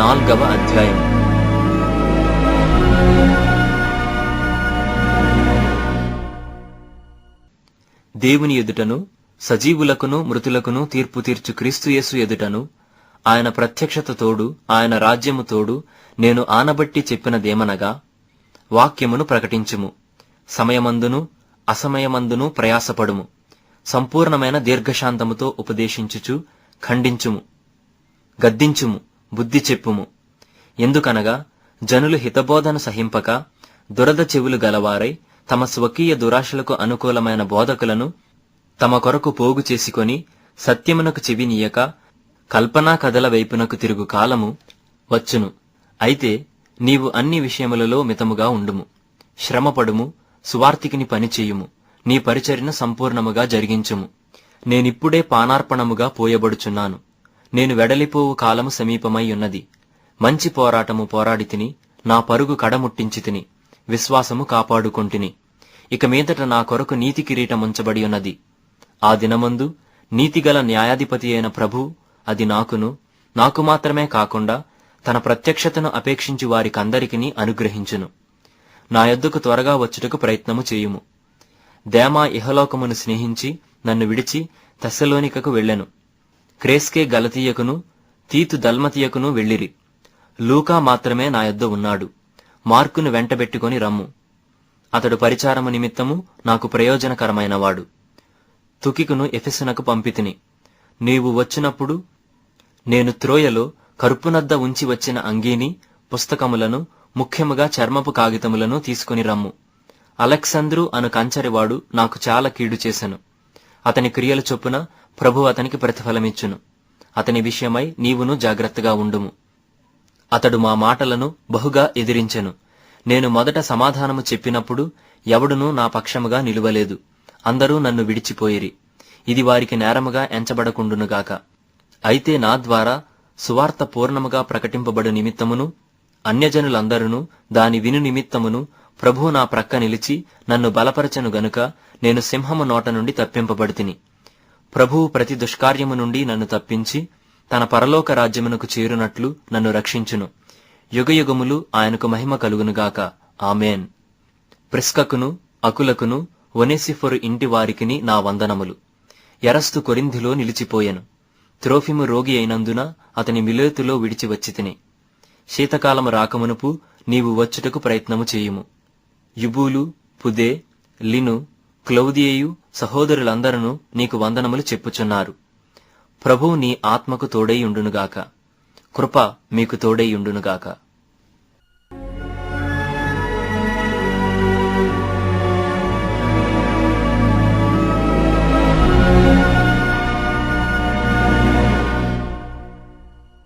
4వ అధ్యాయం. దేవుని ఎదుటను సజీవులకును మృతులకును తీర్పు తీర్చు క్రీస్తుయేసు ఎదుటను ఆయన ప్రత్యక్షత తోడు ఆయన రాజ్యము తోడు నేను ఆనబట్టి చెప్పినదేమనగా, వాక్యమును ప్రకటించుము, సమయమందును అసమయమందును ప్రయాసపడుము, సంపూర్ణమైన దీర్ఘశాంతముతో ఉపదేశించుచు ఖండించుము, గద్దించుము, బుద్ధి చెప్పుము. ఎందుకనగా జనులు హితబోధన సహింపక దురద చెవులు గలవారై తమ స్వకీయ దురాశలకు అనుకూలమైన బోధకులను తమ కొరకు పోగు చేసుకొని సత్యమునకు చెవినీయక కల్పనా కథల వైపునకు తిరుగు కాలము వచ్చును. అయితే నీవు అన్ని విషయములలో మితముగా ఉండుము, శ్రమపడుము, సువార్తికిని పనిచేయుము, నీ పరిచర్యను సంపూర్ణముగా జరిగించుము. నేనిప్పుడే పానార్పణముగా పోయబడుచున్నాను. నేను వెడలిపోవు కాలము సమీపమై ఉన్నది. మంచి పోరాటము పోరాడితిని, నా పరుగు కడముట్టించి తిని, విశ్వాసము కాపాడుకొంటిని. ఇక మీదట నా కొరకు నీతి కిరీటముంచబడి ఉన్నది. ఆ దినమందు నీతిగల న్యాయాధిపతి అయిన ప్రభు అది నాకు మాత్రమే కాకుండా తన ప్రత్యక్షతను అపేక్షించి వారికందరికిని అనుగ్రహించును. నా యొద్దకు త్వరగా వచ్చుటకు ప్రయత్నము చేయుము. దేమా ఇహలోకమును స్నేహించి నన్ను విడిచి తెస్సలోనికకు వెళ్ళెను. క్రేస్కే గలతీయకును తీతు దల్మతీయకును వెళ్ళిరి. లూకా మాత్రమే నా యొద్ద ఉన్నాడు. మార్కును వెంటబెట్టుకొని రమ్ము. అతడు పరిచారము నిమిత్తము నాకు ప్రయోజనకరమైనవాడు. తుకికును ఎఫెసునకు పంపితిని. నీవు వచ్చినప్పుడు నేను త్రోయలో కరుపునద్ద ఉంచి వచ్చిన అంగీని, పుస్తకములను, ముఖ్యముగా చర్మపు కాగితములను తీసుకుని రమ్ము. అలెక్సంద్రు అను కంచరివాడు నాకు చాలా కీడు చేసెను. అతని క్రియల చొప్పున ప్రభు అతనికి ప్రతిఫలమిచ్చును. అతని విషయమై నీవును జాగ్రత్తగా ఉండుము. అతడు మా మాటలను బహుగా ఎదిరించెను. నేను మొదట సమాధానము చెప్పినప్పుడు ఎవడునూ నా పక్షముగా నిలువలేదు. అందరూ నన్ను విడిచిపోయిరి. ఇది వారికి నేరముగా ఎంచబడకుండునుగాక. అయితే నా ద్వారా సువార్త పూర్ణముగా ప్రకటింపబడు నిమిత్తమును అన్యజనులందరూ దాని విను నిమిత్తమును ప్రభువు నా ప్రక్క నిలిచి నన్ను బలపరచెను గనుక నేను సింహము నోట నుండి తప్పింపబడితిని. ప్రభువు ప్రతి దుష్కార్యము నుండి నన్ను తప్పించి తన పరలోక రాజ్యమునకు చేరునట్లు నన్ను రక్షించును. యుగయుగములు ఆయనకు మహిమ కలుగునుగాక. ఆమేన్. ప్రిస్కకును అకులకును ఒనేసిఫొరు ఇంటి వారికిని నా వందనములు. ఎరస్తు కొరింథిలో నిలిచిపోయెను. త్రోఫిము రోగి అయినందున అతని మిలేతులో విడిచి వచ్చి తిని. శీతకాలము రాకమునుపు నీవు వచ్చుటకు ప్రయత్నము చేయుము. యుబూలు, పుదే, లిను, క్లౌదియేయు సహోదరులందరూ నీకు వందనములు చెప్పుచున్నారు. ప్రభువు నీ ఆత్మకు తోడైయుండునుగాక. కృప మీకు తోడైయుండునుగాక.